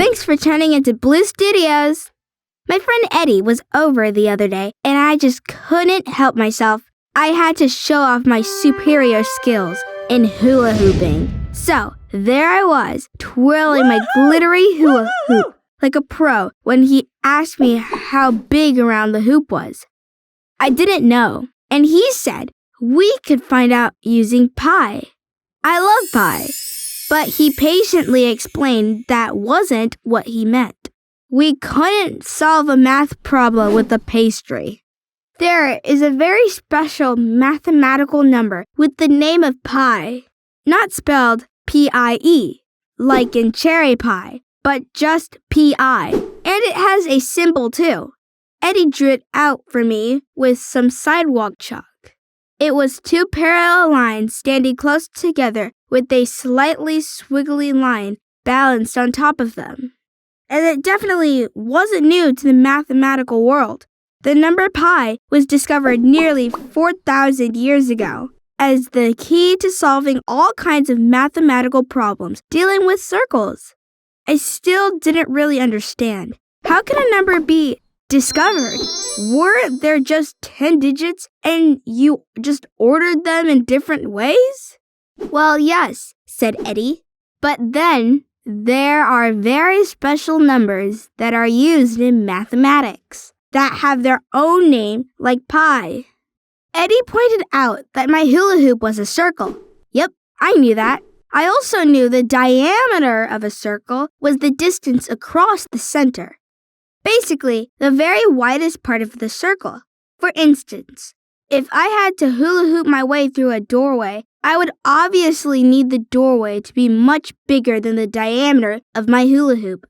Thanks for turning into Blue Studios. My friend Eddie was over the other day, and I just couldn't help myself. I had to show off my superior skills in hula hooping. So, there I was, twirling my glittery hula hoop like a pro when he asked me how big around the hoop was. I didn't know, and he said we could find out using pi. I love pi, but he patiently explained that wasn't what he meant. We couldn't solve a math problem with a pastry. There is a very special mathematical number with the name of pi, not spelled P-I-E, like in cherry pie, but just P-I, and it has a symbol too. Eddie drew it out for me with some sidewalk chalk. It was two parallel lines standing close together with a slightly squiggly line balanced on top of them. And it definitely wasn't new to the mathematical world. The number pi was discovered nearly 4,000 years ago as the key to solving all kinds of mathematical problems dealing with circles. I still didn't really understand. How can a number be discovered? Were there just 10 digits and you just ordered them in different ways? Well, yes, said Eddie. But then there are very special numbers that are used in mathematics that have their own name, like pi. Eddie pointed out that my hula hoop was a circle. Yep, I knew that. I also knew the diameter of a circle was the distance across the center. Basically, the very widest part of the circle. For instance, if I had to hula hoop my way through a doorway, I would obviously need the doorway to be much bigger than the diameter of my hula hoop.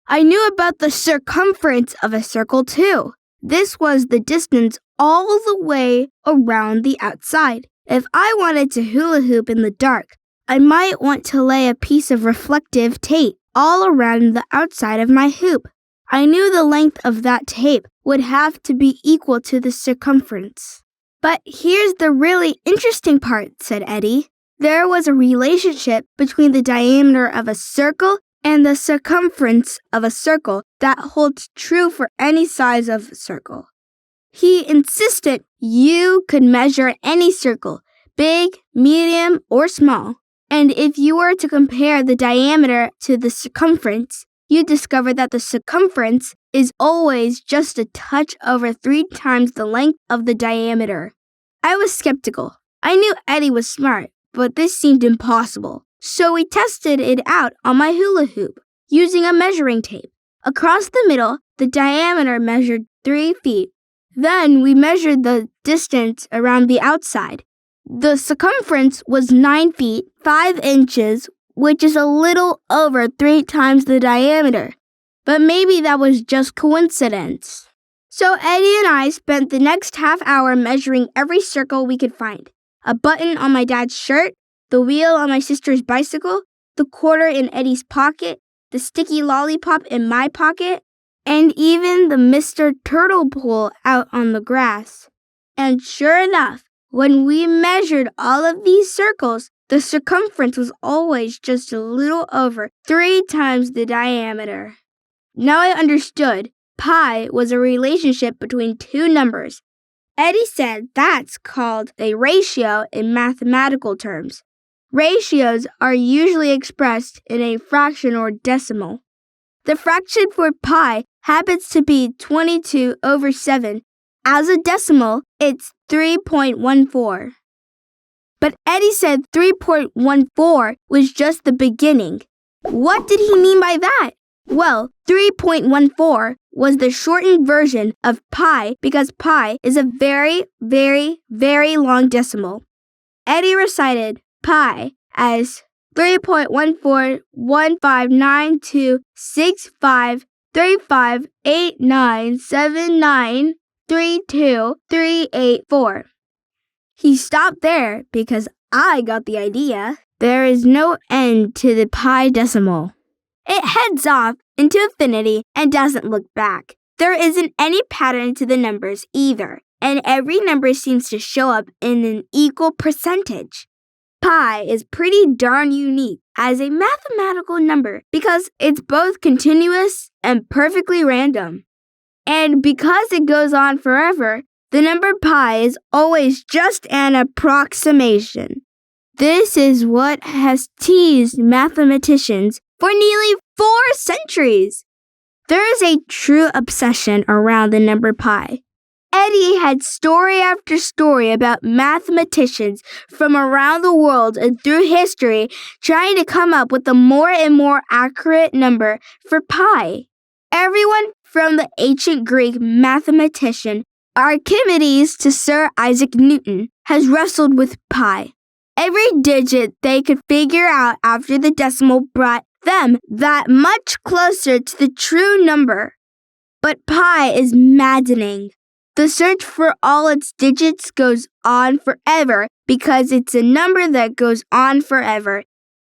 I knew about the circumference of a circle too. This was the distance all the way around the outside. If I wanted to hula hoop in the dark, I might want to lay a piece of reflective tape all around the outside of my hoop. I knew the length of that tape would have to be equal to the circumference. But here's the really interesting part, said Eddie. There was a relationship between the diameter of a circle and the circumference of a circle that holds true for any size of circle. He insisted you could measure any circle, big, medium, or small. And if you were to compare the diameter to the circumference, you discover that the circumference is always just a touch over 3 times the length of the diameter. I was skeptical. I knew Eddie was smart, but this seemed impossible. So we tested it out on my hula hoop using a measuring tape. Across the middle, the diameter measured 3 feet. Then we measured the distance around the outside. The circumference was 9 feet, 5 inches, which is a little over 3 times the diameter. But maybe that was just coincidence. So Eddie and I spent the next half hour measuring every circle we could find. A button on my dad's shirt, the wheel on my sister's bicycle, the quarter in Eddie's pocket, the sticky lollipop in my pocket, and even the Mr. Turtle pool out on the grass. And sure enough, when we measured all of these circles, the circumference was always just a little over 3 times the diameter. Now I understood. Pi was a relationship between 2 numbers. Eddie said that's called a ratio in mathematical terms. Ratios are usually expressed in a fraction or decimal. The fraction for pi happens to be 22 over 7. As a decimal, it's 3.14. But Eddie said 3.14 was just the beginning. What did he mean by that? Well, 3.14 was the shortened version of pi because pi is a very, very, very long decimal. Eddie recited pi as 3.141592653589793238. He stopped there because I got the idea. There is no end to the pi decimal. It heads off into infinity and doesn't look back. There isn't any pattern to the numbers either, and every number seems to show up in an equal percentage. Pi is pretty darn unique as a mathematical number because it's both continuous and perfectly random. And because it goes on forever, the number pi is always just an approximation. This is what has teased mathematicians for nearly 4 centuries. There is a true obsession around the number pi. Eddie had story after story about mathematicians from around the world and through history trying to come up with a more and more accurate number for pi. Everyone from the ancient Greek mathematician Archimedes to Sir Isaac Newton has wrestled with pi. Every digit they could figure out after the decimal brought them that much closer to the true number. But pi is maddening. The search for all its digits goes on forever because it's a number that goes on forever.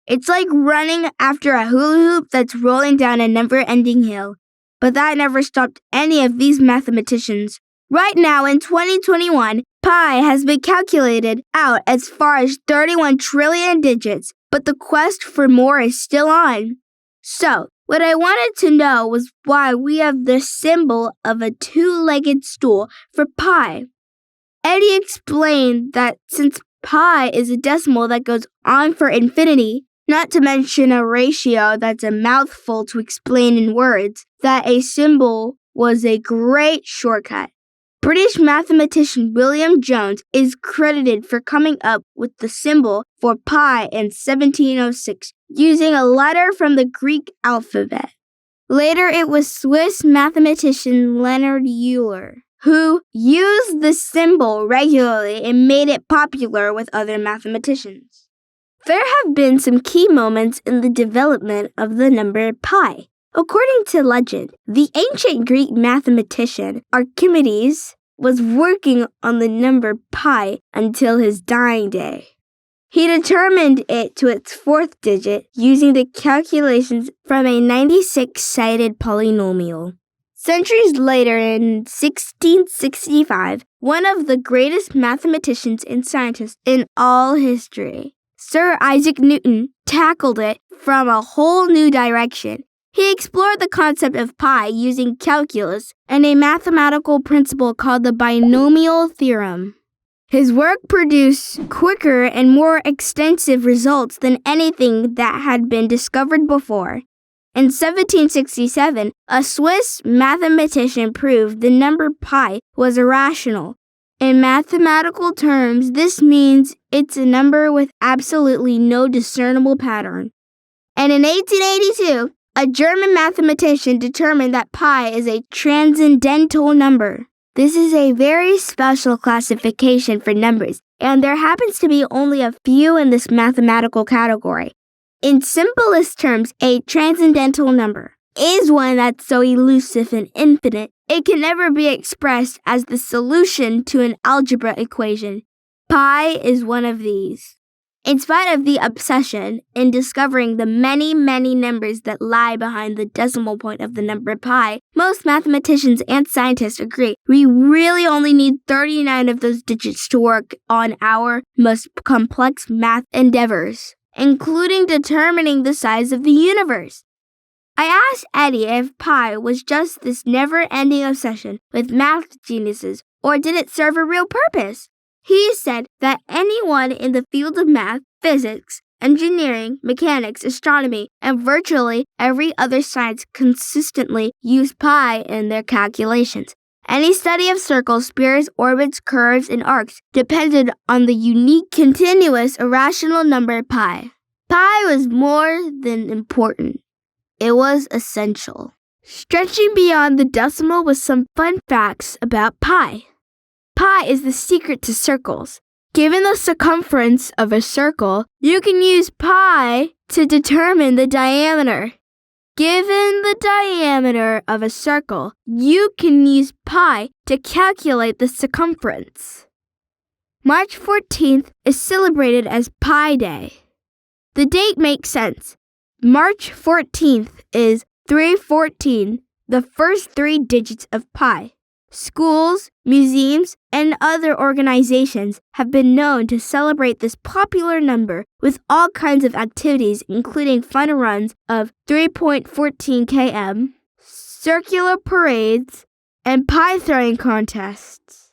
It's like running after a hula hoop that's rolling down a never-ending hill. But that never stopped any of these mathematicians. Right now in 2021, pi has been calculated out as far as 31 trillion digits, but the quest for more is still on. So, what I wanted to know was why we have the symbol of a 2-legged stool for pi. Eddie explained that since pi is a decimal that goes on for infinity, not to mention a ratio that's a mouthful to explain in words, that a symbol was a great shortcut. British mathematician William Jones is credited for coming up with the symbol for pi in 1706 using a letter from the Greek alphabet. Later, it was Swiss mathematician Leonhard Euler who used the symbol regularly and made it popular with other mathematicians. There have been some key moments in the development of the number pi. According to legend, the ancient Greek mathematician Archimedes was working on the number pi until his dying day. He determined it to its 4th digit using the calculations from a 96-sided polynomial. Centuries later, in 1665, one of the greatest mathematicians and scientists in all history, Sir Isaac Newton, tackled it from a whole new direction. He explored the concept of pi using calculus and a mathematical principle called the binomial theorem. His work produced quicker and more extensive results than anything that had been discovered before. In 1767, a Swiss mathematician proved the number pi was irrational. In mathematical terms, this means it's a number with absolutely no discernible pattern. And in 1882, a German mathematician determined that pi is a transcendental number. This is a very special classification for numbers, and there happens to be only a few in this mathematical category. In simplest terms, a transcendental number is one that's so elusive and infinite, it can never be expressed as the solution to an algebra equation. Pi is one of these. In spite of the obsession in discovering the many, many numbers that lie behind the decimal point of the number pi, most mathematicians and scientists agree we really only need 39 of those digits to work on our most complex math endeavors, including determining the size of the universe. I asked Eddie if pi was just this never-ending obsession with math geniuses, or did it serve a real purpose? He said that anyone in the field of math, physics, engineering, mechanics, astronomy, and virtually every other science consistently use pi in their calculations. Any study of circles, spheres, orbits, curves, and arcs depended on the unique, continuous, irrational number pi. Pi was more than important. It was essential. Stretching beyond the decimal was some fun facts about pi. Pi is the secret to circles. Given the circumference of a circle, you can use pi to determine the diameter. Given the diameter of a circle, you can use pi to calculate the circumference. March 14th is celebrated as Pi Day. The date makes sense. March 14th is 314, the first 3 digits of pi. Schools, museums, and other organizations have been known to celebrate this popular number with all kinds of activities, including fun runs of 3.14 km, circular parades, and pie throwing contests.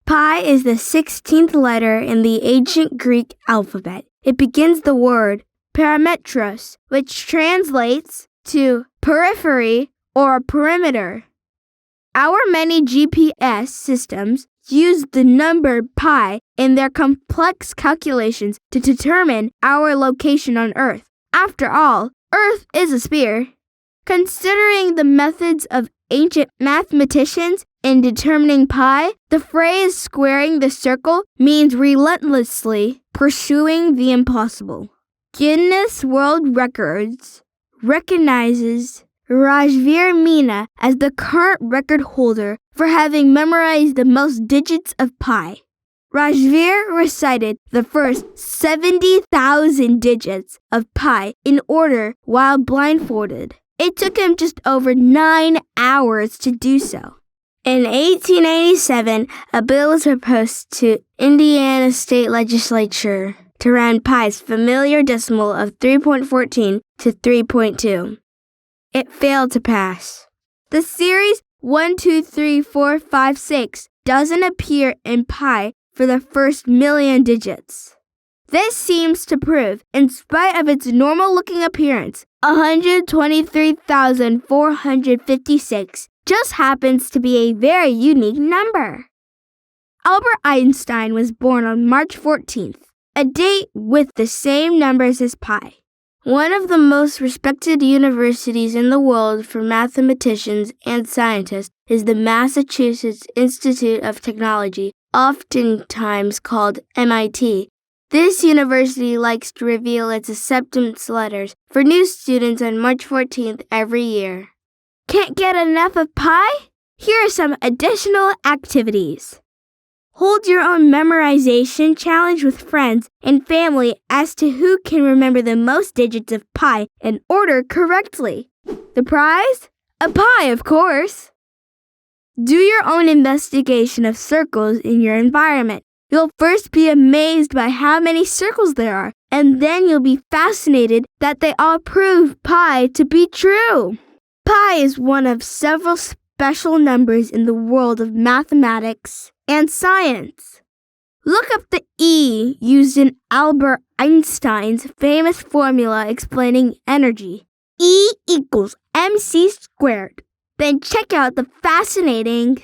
Pi is the 16th letter in the ancient Greek alphabet. It begins the word parametros, which translates to periphery or perimeter. Our many GPS systems use the number pi in their complex calculations to determine our location on Earth. After all, Earth is a sphere. Considering the methods of ancient mathematicians in determining pi, the phrase squaring the circle means relentlessly pursuing the impossible. Guinness World Records recognizes Rajveer Meena as the current record holder for having memorized the most digits of pi. Rajveer recited the first 70,000 digits of pi in order while blindfolded. It took him just over 9 hours to do so. In 1887, a bill was proposed to Indiana State Legislature to round pi's familiar decimal of 3.14 to 3.2. It failed to pass. The series 1, 2, 3, 4, 5, 6 doesn't appear in pi for the first million digits. This seems to prove, in spite of its normal-looking appearance, 123,456 just happens to be a very unique number. Albert Einstein was born on March 14th, a date with the same numbers as pi. One of the most respected universities in the world for mathematicians and scientists is the Massachusetts Institute of Technology, oftentimes called MIT. This university likes to reveal its acceptance letters for new students on March 14th every year. Can't get enough of pi? Here are some additional activities. Hold your own memorization challenge with friends and family as to who can remember the most digits of pi and order correctly. The prize? A pie, of course. Do your own investigation of circles in your environment. You'll first be amazed by how many circles there are, and then you'll be fascinated that they all prove pi to be true. Pi is one of several special numbers in the world of mathematics and science. Look up the E used in Albert Einstein's famous formula explaining energy. E equals mc squared. Then check out the fascinating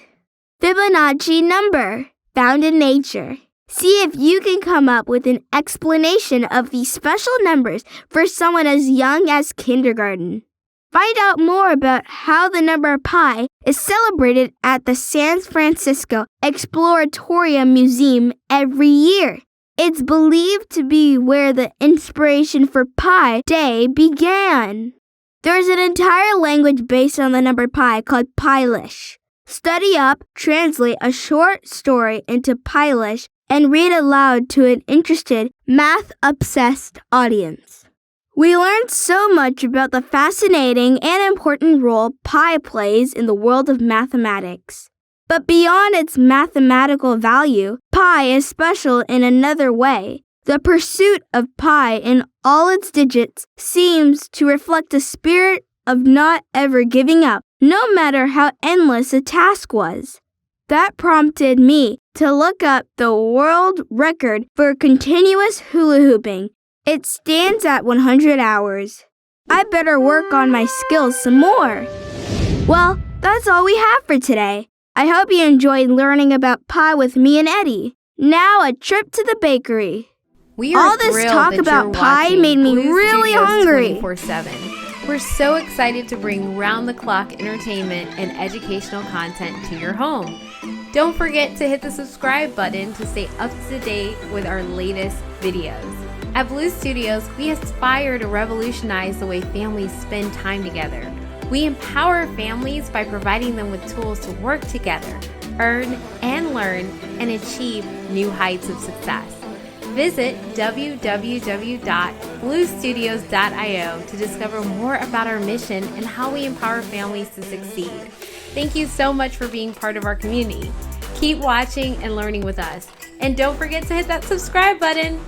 Fibonacci number found in nature. See if you can come up with an explanation of these special numbers for someone as young as kindergarten. Find out more about how the number pi is celebrated at the San Francisco Exploratorium Museum every year. It's believed to be where the inspiration for Pi Day began. There's an entire language based on the number pi called Pilish. Study up, translate a short story into Pilish, and read aloud to an interested, math-obsessed audience. We learned so much about the fascinating and important role pi plays in the world of mathematics. But beyond its mathematical value, pi is special in another way. The pursuit of pi in all its digits seems to reflect a spirit of not ever giving up, no matter how endless a task was. That prompted me to look up the world record for continuous hula hooping. It stands at 100 hours. I better work on my skills some more. Well, that's all we have for today. I hope you enjoyed learning about pi with me and Eddie. Now a trip to the bakery. All this talk about pie made me really hungry. 24/7. We're so excited to bring round-the-clock entertainment and educational content to your home. Don't forget to hit the subscribe button to stay up to date with our latest videos. At Blue Studios, we aspire to revolutionize the way families spend time together. We empower families by providing them with tools to work together, earn and learn, and achieve new heights of success. Visit www.bluestudios.io to discover more about our mission and how we empower families to succeed. Thank you so much for being part of our community. Keep watching and learning with us. And don't forget to hit that subscribe button.